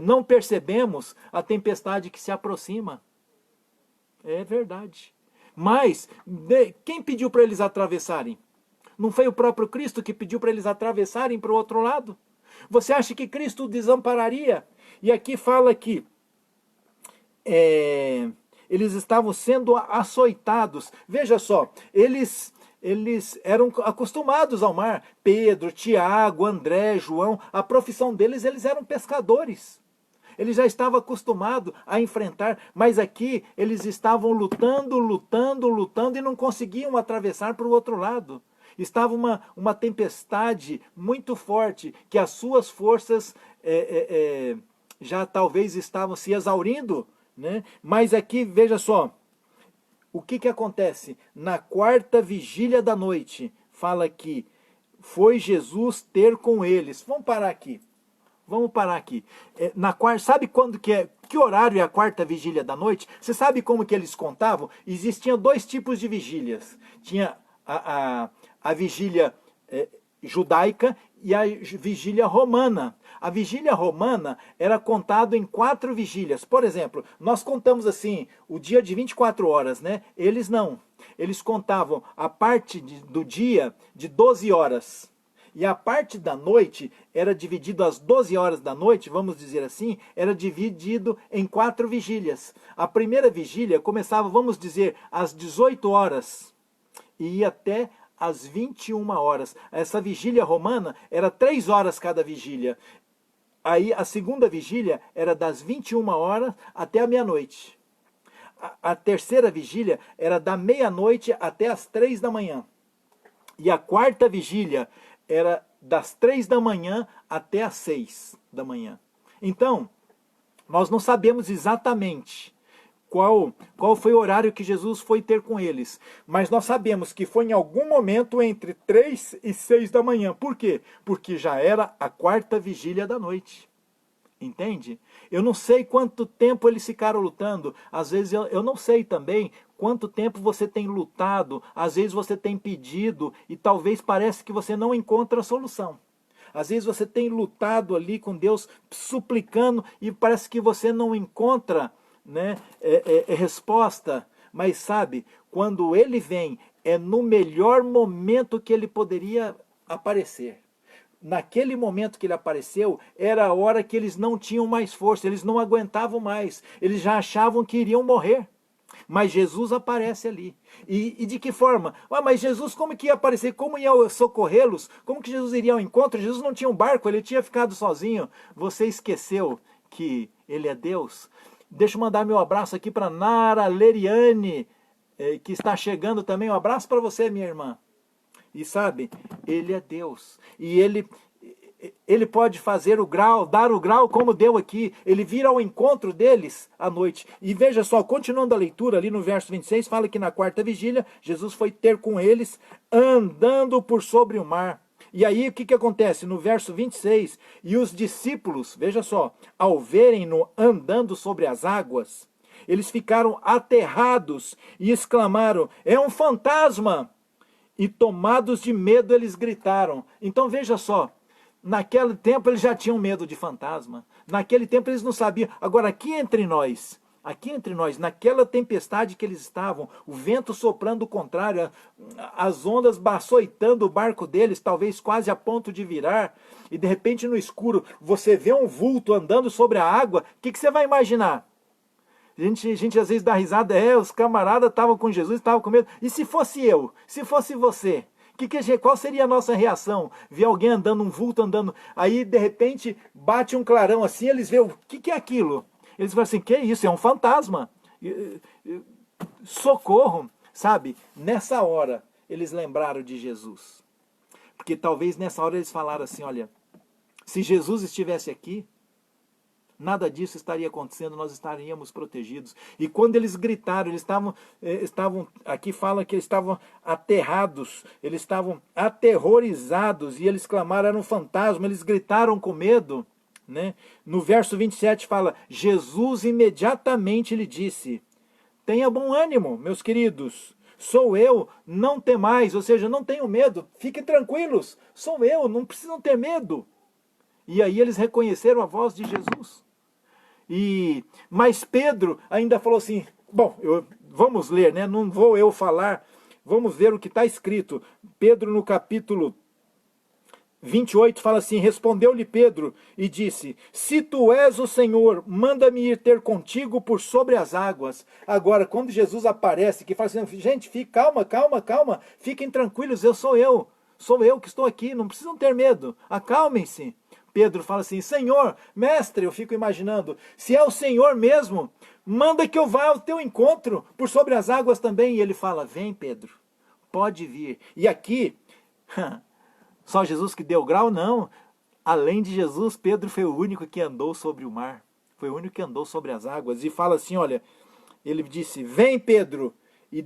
não percebemos a tempestade que se aproxima. É verdade. Mas, quem pediu para eles atravessarem? Não foi o próprio Cristo que pediu para eles atravessarem para o outro lado? Você acha que Cristo desampararia? E aqui fala que eles estavam sendo açoitados. Veja só, eles eram acostumados ao mar. Pedro, Tiago, André, João, a profissão deles, eles eram pescadores. Eles já estavam acostumados a enfrentar, mas aqui eles estavam lutando e não conseguiam atravessar para o outro lado. Estava uma tempestade muito forte, que as suas forças já talvez estavam se exaurindo, né? Mas aqui, veja só, o que acontece? Na quarta vigília da noite, fala que foi Jesus ter com eles. Vamos parar aqui. Sabe quando que horário é a quarta vigília da noite? Você sabe como que eles contavam? Existiam dois tipos de vigílias. Tinha a vigília judaica e a vigília romana. A vigília romana era contado em 4 vigílias. Por exemplo, nós contamos assim, o dia de 24 horas, né? Eles não. Eles contavam a parte do dia de 12 horas. E a parte da noite era dividido às 12 horas da noite, vamos dizer assim, era dividido em 4 vigílias. A primeira vigília começava, vamos dizer, às 18 horas e ia até às 21 horas. Essa vigília romana era 3 horas cada vigília. Aí a segunda vigília era das 21 horas até a meia-noite. A terceira vigília era da meia-noite até as 3 da manhã. E a quarta vigília era das 3 da manhã até as 6 da manhã. Então, nós não sabemos exatamente qual foi o horário que Jesus foi ter com eles. Mas nós sabemos que foi em algum momento entre 3 e 6 da manhã. Por quê? Porque já era a quarta vigília da noite. Entende? Eu não sei quanto tempo eles ficaram lutando. Às vezes eu não sei também quanto tempo você tem lutado. Às vezes você tem pedido e talvez pareça que você não encontra a solução. Às vezes você tem lutado ali com Deus, suplicando, e parece que você não encontra, né, resposta. Mas sabe, quando ele vem, é no melhor momento que ele poderia aparecer. naquele momento que ele apareceu, era a hora que eles não tinham mais força, eles não aguentavam mais, eles já achavam que iriam morrer. Mas Jesus aparece ali. E de que forma? Mas Jesus como que ia aparecer? Como ia socorrê-los? Como que Jesus iria ao encontro? Jesus não tinha um barco, ele tinha ficado sozinho. Você esqueceu que ele é Deus? Deixa eu mandar meu abraço aqui para Nara Leriane, que está chegando também. Um abraço para você, minha irmã. E sabe, ele é Deus. E ele pode fazer o grau, dar o grau como deu aqui. Ele vira ao encontro deles à noite. E veja só, continuando a leitura ali no verso 26, fala que na quarta vigília, Jesus foi ter com eles andando por sobre o mar. E aí o que acontece? No verso 26, e os discípulos, veja só, ao verem-no andando sobre as águas, eles ficaram aterrados e exclamaram, é um fantasma! E tomados de medo eles gritaram. Então veja só, naquele tempo eles já tinham medo de fantasma. Naquele tempo eles não sabiam. Agora aqui entre nós, naquela tempestade que eles estavam, o vento soprando o contrário, as ondas açoitando o barco deles, talvez quase a ponto de virar, e de repente no escuro você vê um vulto andando sobre a água, o que você vai imaginar? A gente às vezes dá risada, os camaradas estavam com Jesus, estavam com medo. E se fosse eu? Se fosse você? Qual seria a nossa reação? Ver alguém andando, um vulto andando, aí de repente bate um clarão assim, eles veem, o que é aquilo? Eles falam assim, que é isso? É um fantasma. Socorro, sabe? Nessa hora eles lembraram de Jesus. Porque talvez nessa hora eles falaram assim, olha, se Jesus estivesse aqui, nada disso estaria acontecendo, nós estaríamos protegidos. E quando eles gritaram, eles estavam, aqui fala que eles estavam aterrados, eles estavam aterrorizados, e eles clamaram, era um fantasma, eles gritaram com medo, né? No verso 27 fala, Jesus imediatamente lhe disse, tenha bom ânimo, meus queridos, sou eu, não temais, ou seja, não tenham medo, fiquem tranquilos, sou eu, não precisam ter medo. E aí eles reconheceram a voz de Jesus. Mas Pedro ainda falou assim, bom, vamos ler, né? Não vou eu falar, vamos ver o que está escrito. Pedro no capítulo 28 fala assim, respondeu-lhe Pedro e disse, se tu és o Senhor, manda-me ir ter contigo por sobre as águas. Agora, quando Jesus aparece, que fala assim, gente, calma, fiquem tranquilos, sou eu que estou aqui, não precisam ter medo, acalmem-se. Pedro fala assim, Senhor, mestre, eu fico imaginando, se é o Senhor mesmo, manda que eu vá ao teu encontro por sobre as águas também. E ele fala, vem Pedro, pode vir. E aqui, só Jesus que deu grau? Não. Além de Jesus, Pedro foi o único que andou sobre o mar. Foi o único que andou sobre as águas. E fala assim, olha, ele disse, vem Pedro. E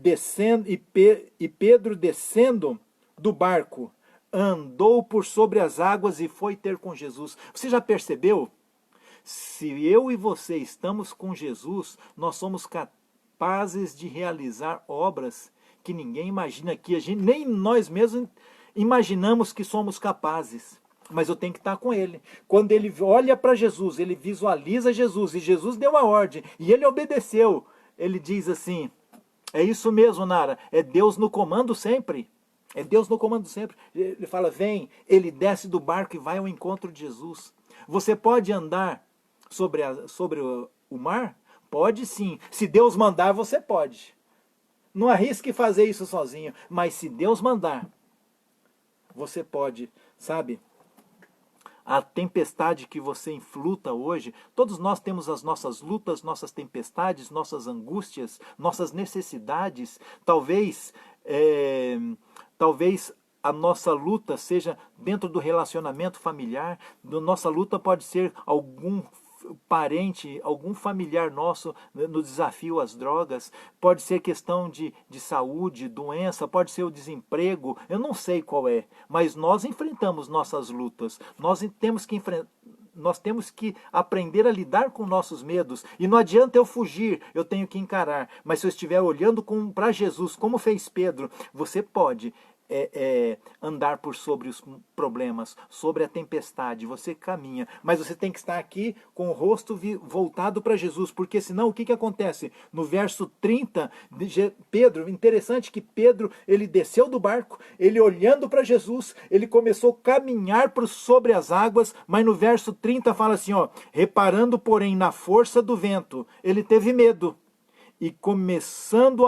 Pedro descendo do barco, andou por sobre as águas e foi ter com Jesus. Você já percebeu? Se eu e você estamos com Jesus, nós somos capazes de realizar obras que ninguém imagina, que a gente, nem nós mesmos imaginamos que somos capazes. Mas eu tenho que estar com ele. Quando ele olha para Jesus, ele visualiza Jesus, e Jesus deu a ordem, e ele obedeceu. Ele diz assim, é isso mesmo, Nara, é Deus no comando sempre. É Deus no comando sempre. Ele fala, vem, ele desce do barco e vai ao encontro de Jesus. Você pode andar sobre o mar? Pode sim. Se Deus mandar, você pode. Não arrisque fazer isso sozinho. Mas se Deus mandar, você pode, sabe? A tempestade que você enfluta hoje, todos nós temos as nossas lutas, nossas tempestades, nossas angústias, nossas necessidades. Talvez a nossa luta seja dentro do relacionamento familiar, nossa luta pode ser algum parente, algum familiar nosso no desafio às drogas, pode ser questão de saúde, doença, pode ser o desemprego, eu não sei qual é, mas nós enfrentamos nossas lutas, nós temos que aprender a lidar com nossos medos, e não adianta eu fugir, eu tenho que encarar, mas se eu estiver olhando para Jesus, como fez Pedro, você pode andar por sobre os problemas, sobre a tempestade, você caminha, mas você tem que estar aqui com o rosto voltado para Jesus, porque senão o que acontece? No verso 30, Pedro, interessante que Pedro, ele desceu do barco, ele olhando para Jesus, ele começou a caminhar sobre as águas, mas no verso 30 fala assim, ó, reparando porém na força do vento, ele teve medo. E começando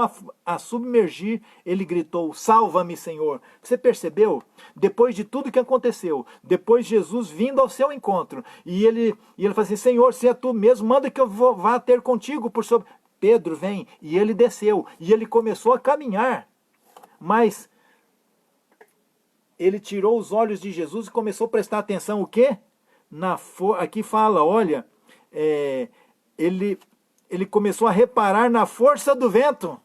a submergir, ele gritou, salva-me, Senhor. Você percebeu? Depois de tudo que aconteceu, depois de Jesus vindo ao seu encontro, e ele fala assim, Senhor, se é tu mesmo, manda que eu vá ter contigo por sobre... Pedro vem, e ele desceu, e ele começou a caminhar, mas ele tirou os olhos de Jesus e começou a prestar atenção, o quê? Aqui fala, olha, ele começou a reparar na força do vento.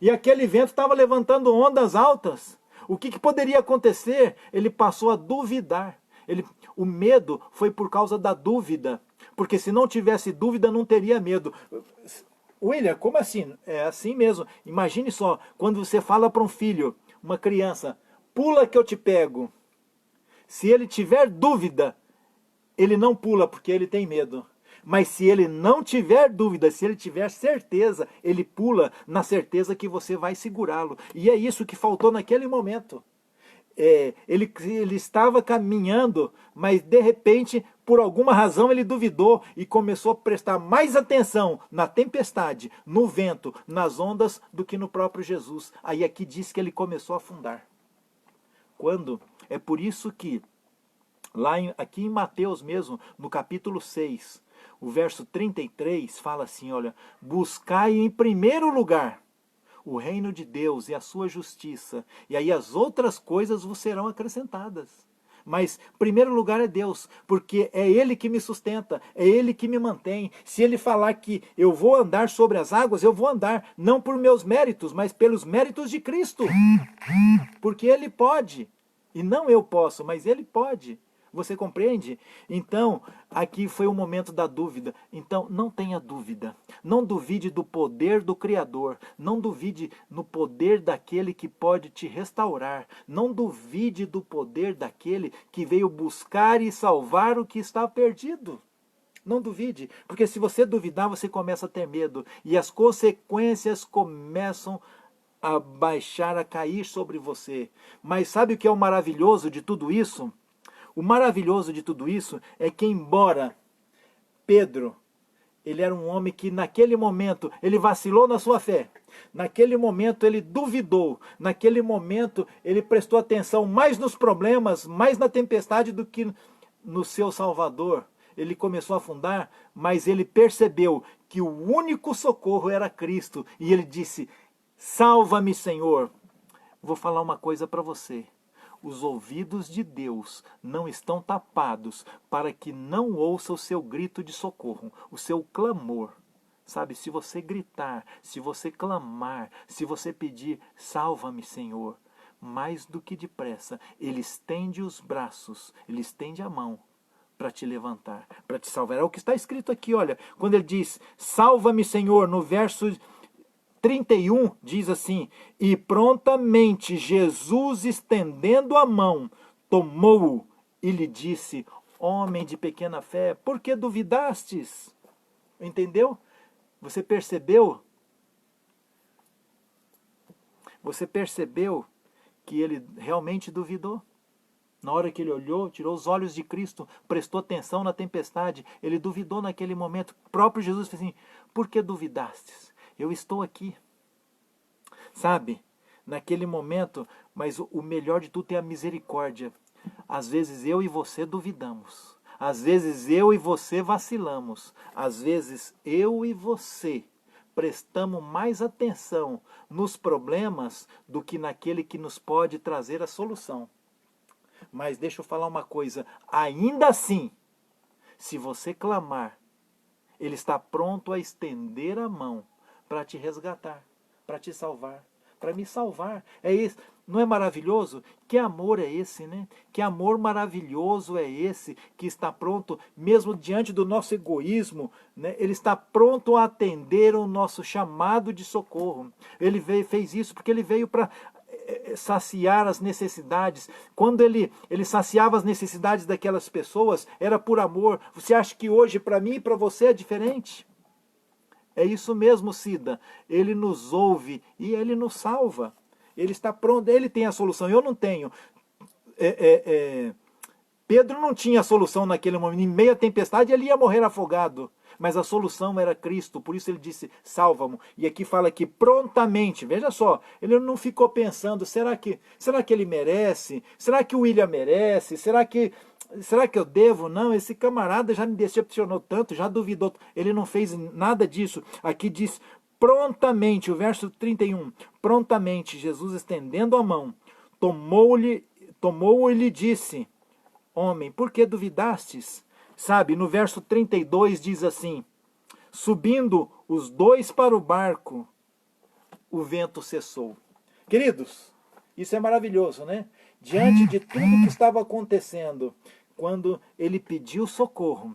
E aquele vento estava levantando ondas altas. O que poderia acontecer? Ele passou a duvidar. O medo foi por causa da dúvida. Porque se não tivesse dúvida, não teria medo. William, como assim? É assim mesmo. Imagine só, quando você fala para um filho, uma criança, pula que eu te pego. Se ele tiver dúvida, ele não pula porque ele tem medo. Mas se ele não tiver dúvida, se ele tiver certeza, ele pula na certeza que você vai segurá-lo. E é isso que faltou naquele momento. Ele estava caminhando, mas de repente, por alguma razão, ele duvidou e começou a prestar mais atenção na tempestade, no vento, nas ondas, do que no próprio Jesus. Aí aqui diz que ele começou a afundar. Quando? É por isso que, aqui em Mateus mesmo, no capítulo 6, o verso 33 fala assim, olha, buscai em primeiro lugar o reino de Deus e a sua justiça, e aí as outras coisas vos serão acrescentadas. Mas primeiro lugar é Deus, porque é Ele que me sustenta, é Ele que me mantém. Se Ele falar que eu vou andar sobre as águas, eu vou andar, não por meus méritos, mas pelos méritos de Cristo. Porque Ele pode, e não eu posso, mas Ele pode. Você compreende? Então, aqui foi o momento da dúvida. Então, não tenha dúvida. Não duvide do poder do Criador. Não duvide no poder daquele que pode te restaurar. Não duvide do poder daquele que veio buscar e salvar o que está perdido. Não duvide, porque se você duvidar, você começa a ter medo. E as consequências começam a baixar, a cair sobre você. Mas sabe o que é o maravilhoso de tudo isso? O maravilhoso de tudo isso é que, embora Pedro, ele era um homem que naquele momento, ele vacilou na sua fé. Naquele momento ele duvidou. Naquele momento ele prestou atenção mais nos problemas, mais na tempestade do que no seu Salvador. Ele começou a afundar, mas ele percebeu que o único socorro era Cristo. E ele disse, salva-me, Senhor. Vou falar uma coisa para você. Os ouvidos de Deus não estão tapados para que não ouça o seu grito de socorro, o seu clamor. Sabe, se você gritar, se você clamar, se você pedir, salva-me, Senhor, mais do que depressa, Ele estende os braços, Ele estende a mão para te levantar, para te salvar. É o que está escrito aqui, olha, quando Ele diz, salva-me, Senhor, no verso 31 diz assim, e prontamente Jesus, estendendo a mão, tomou-o e lhe disse, homem de pequena fé, por que duvidastes? Entendeu? Você percebeu? Você percebeu que ele realmente duvidou? Na hora que ele olhou, tirou os olhos de Cristo, prestou atenção na tempestade, ele duvidou naquele momento. O próprio Jesus disse assim, por que duvidastes? Eu estou aqui. Sabe, naquele momento, mas o melhor de tudo é a misericórdia. Às vezes eu e você duvidamos. Às vezes eu e você vacilamos. Às vezes eu e você prestamos mais atenção nos problemas do que naquele que nos pode trazer a solução. Mas deixa eu falar uma coisa, ainda assim, se você clamar, Ele está pronto a estender a mão para te resgatar, para te salvar, para me salvar. É isso. Não é maravilhoso? Que amor é esse, né? Que amor maravilhoso é esse, que está pronto, mesmo diante do nosso egoísmo, né? Ele está pronto a atender o nosso chamado de socorro. Ele fez isso porque ele veio para saciar as necessidades. Quando ele saciava as necessidades daquelas pessoas, era por amor. Você acha que hoje para mim e para você é diferente? É isso mesmo, Cida. Ele nos ouve e ele nos salva. Ele está pronto, ele tem a solução, eu não tenho. Pedro não tinha a solução naquele momento. Em meio à tempestade ele ia morrer afogado. Mas a solução era Cristo, por isso ele disse, salva-me. E aqui fala que prontamente, veja só, ele não ficou pensando, será que ele merece? Será que o William merece? Será que eu devo? Não, esse camarada já me decepcionou tanto, já duvidou. Ele não fez nada disso. Aqui diz prontamente, o verso 31, prontamente, Jesus estendendo a mão, tomou-o e lhe disse, homem, por que duvidastes? Sabe, no verso 32 diz assim, subindo os dois para o barco, o vento cessou. Queridos, isso é maravilhoso, né? Diante de tudo que estava acontecendo, quando ele pediu socorro,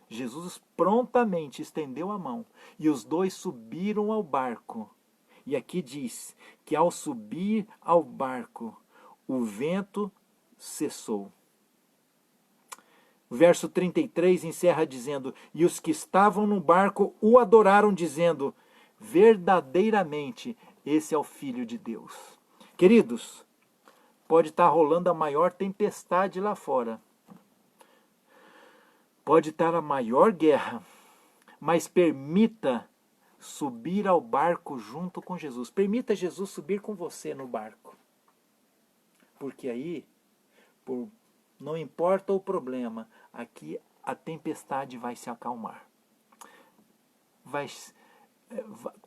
Jesus prontamente estendeu a mão e os dois subiram ao barco. E aqui diz que ao subir ao barco, o vento cessou. O verso 33 encerra dizendo, e os que estavam no barco o adoraram, dizendo, verdadeiramente, esse é o Filho de Deus. Queridos, pode estar rolando a maior tempestade lá fora. Pode estar a maior guerra, mas permita subir ao barco junto com Jesus. Permita Jesus subir com você no barco. Porque aí, não importa o problema, aqui a tempestade vai se acalmar.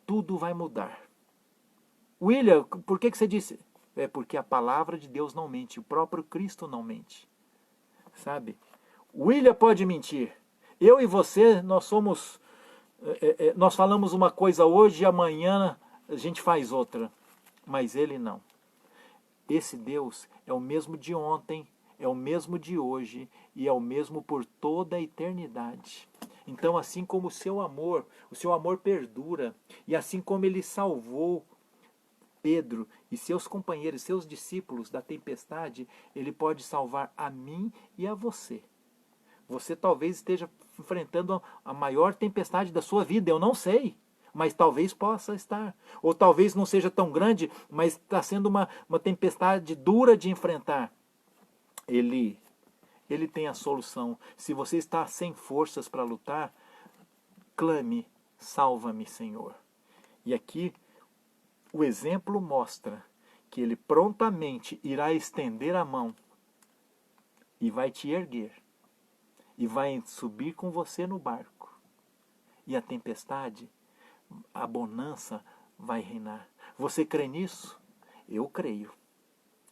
Tudo vai mudar. William, por que você disse? É porque a palavra de Deus não mente, o próprio Cristo não mente. Sabe? William pode mentir. Eu e você, nós falamos uma coisa hoje e amanhã a gente faz outra. Mas ele não. Esse Deus é o mesmo de ontem, é o mesmo de hoje e é o mesmo por toda a eternidade. Então, assim como o seu amor perdura, e assim como ele salvou Pedro e seus companheiros, seus discípulos da tempestade, ele pode salvar a mim e a você. Você talvez esteja enfrentando a maior tempestade da sua vida, eu não sei, mas talvez possa estar. Ou talvez não seja tão grande, mas está sendo uma tempestade dura de enfrentar. Ele tem a solução. Se você está sem forças para lutar, clame, salva-me, Senhor. E aqui o exemplo mostra que ele prontamente irá estender a mão e vai te erguer. E vai subir com você no barco. E a tempestade, a bonança vai reinar. Você crê nisso? Eu creio.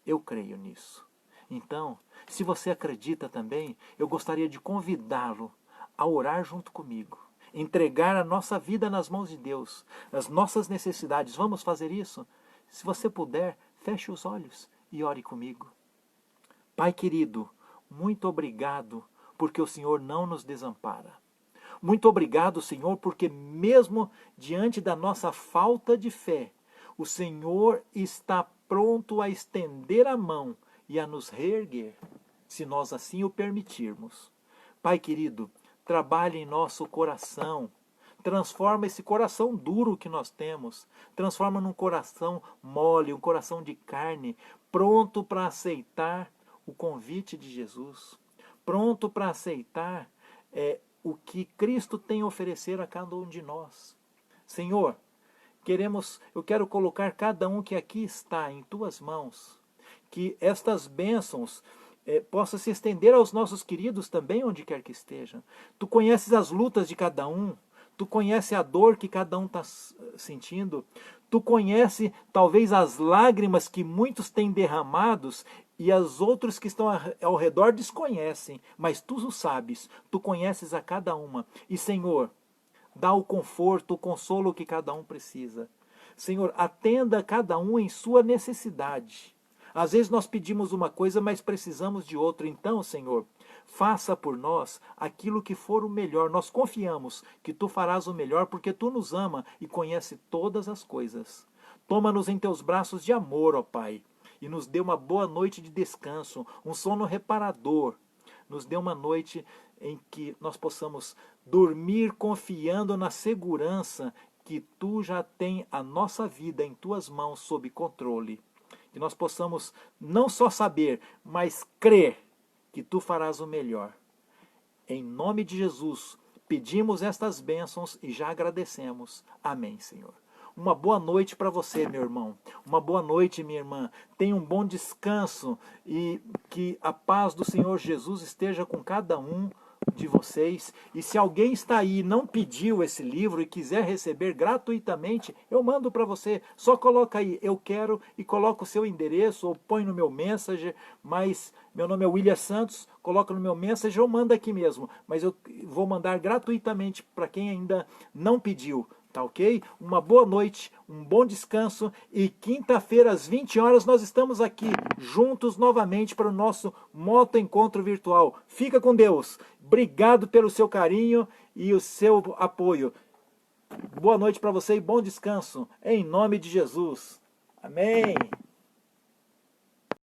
Eu creio nisso. Então, se você acredita também, eu gostaria de convidá-lo a orar junto comigo. Entregar a nossa vida nas mãos de Deus, as nossas necessidades. Vamos fazer isso? Se você puder, feche os olhos e ore comigo. Pai querido, muito obrigado, porque o Senhor não nos desampara. Muito obrigado, Senhor, porque mesmo diante da nossa falta de fé, o Senhor está pronto a estender a mão e a nos reerguer, se nós assim o permitirmos. Pai querido, trabalhe em nosso coração, transforma esse coração duro que nós temos, transforma num coração mole, um coração de carne, pronto para aceitar o convite de Jesus, pronto para aceitar o que Cristo tem a oferecer a cada um de nós. Senhor, eu quero colocar cada um que aqui está em tuas mãos, que estas bênçãos possam se estender aos nossos queridos também, onde quer que estejam. Tu conheces as lutas de cada um, tu conheces a dor que cada um está sentindo, tu conheces talvez as lágrimas que muitos têm derramados e os outros que estão ao redor desconhecem, mas tu o sabes, tu conheces a cada uma. E Senhor, dá o conforto, o consolo que cada um precisa. Senhor, atenda cada um em sua necessidade. Às vezes nós pedimos uma coisa, mas precisamos de outra. Então, Senhor, faça por nós aquilo que for o melhor. Nós confiamos que Tu farás o melhor, porque Tu nos ama e conhece todas as coisas. Toma-nos em teus braços de amor, ó Pai, e nos dê uma boa noite de descanso, um sono reparador. Nos dê uma noite em que nós possamos dormir confiando na segurança que Tu já tem a nossa vida em Tuas mãos sob controle. Que nós possamos não só saber, mas crer que Tu farás o melhor. Em nome de Jesus, pedimos estas bênçãos e já agradecemos. Amém, Senhor. Uma boa noite para você, meu irmão. Uma boa noite, minha irmã. Tenha um bom descanso e que a paz do Senhor Jesus esteja com cada um de vocês. E se alguém está aí e não pediu esse livro e quiser receber gratuitamente, eu mando para você. Só coloca aí, eu quero, e coloca o seu endereço ou põe no meu Messenger. Mas meu nome é William Santos, coloca no meu Messenger ou manda aqui mesmo. Mas eu vou mandar gratuitamente para quem ainda não pediu. Tá ok? Uma boa noite, um bom descanso e quinta-feira às 20 horas nós estamos aqui juntos novamente para o nosso Moto Encontro Virtual. Fica com Deus. Obrigado pelo seu carinho e o seu apoio. Boa noite para você e bom descanso. Em nome de Jesus. Amém.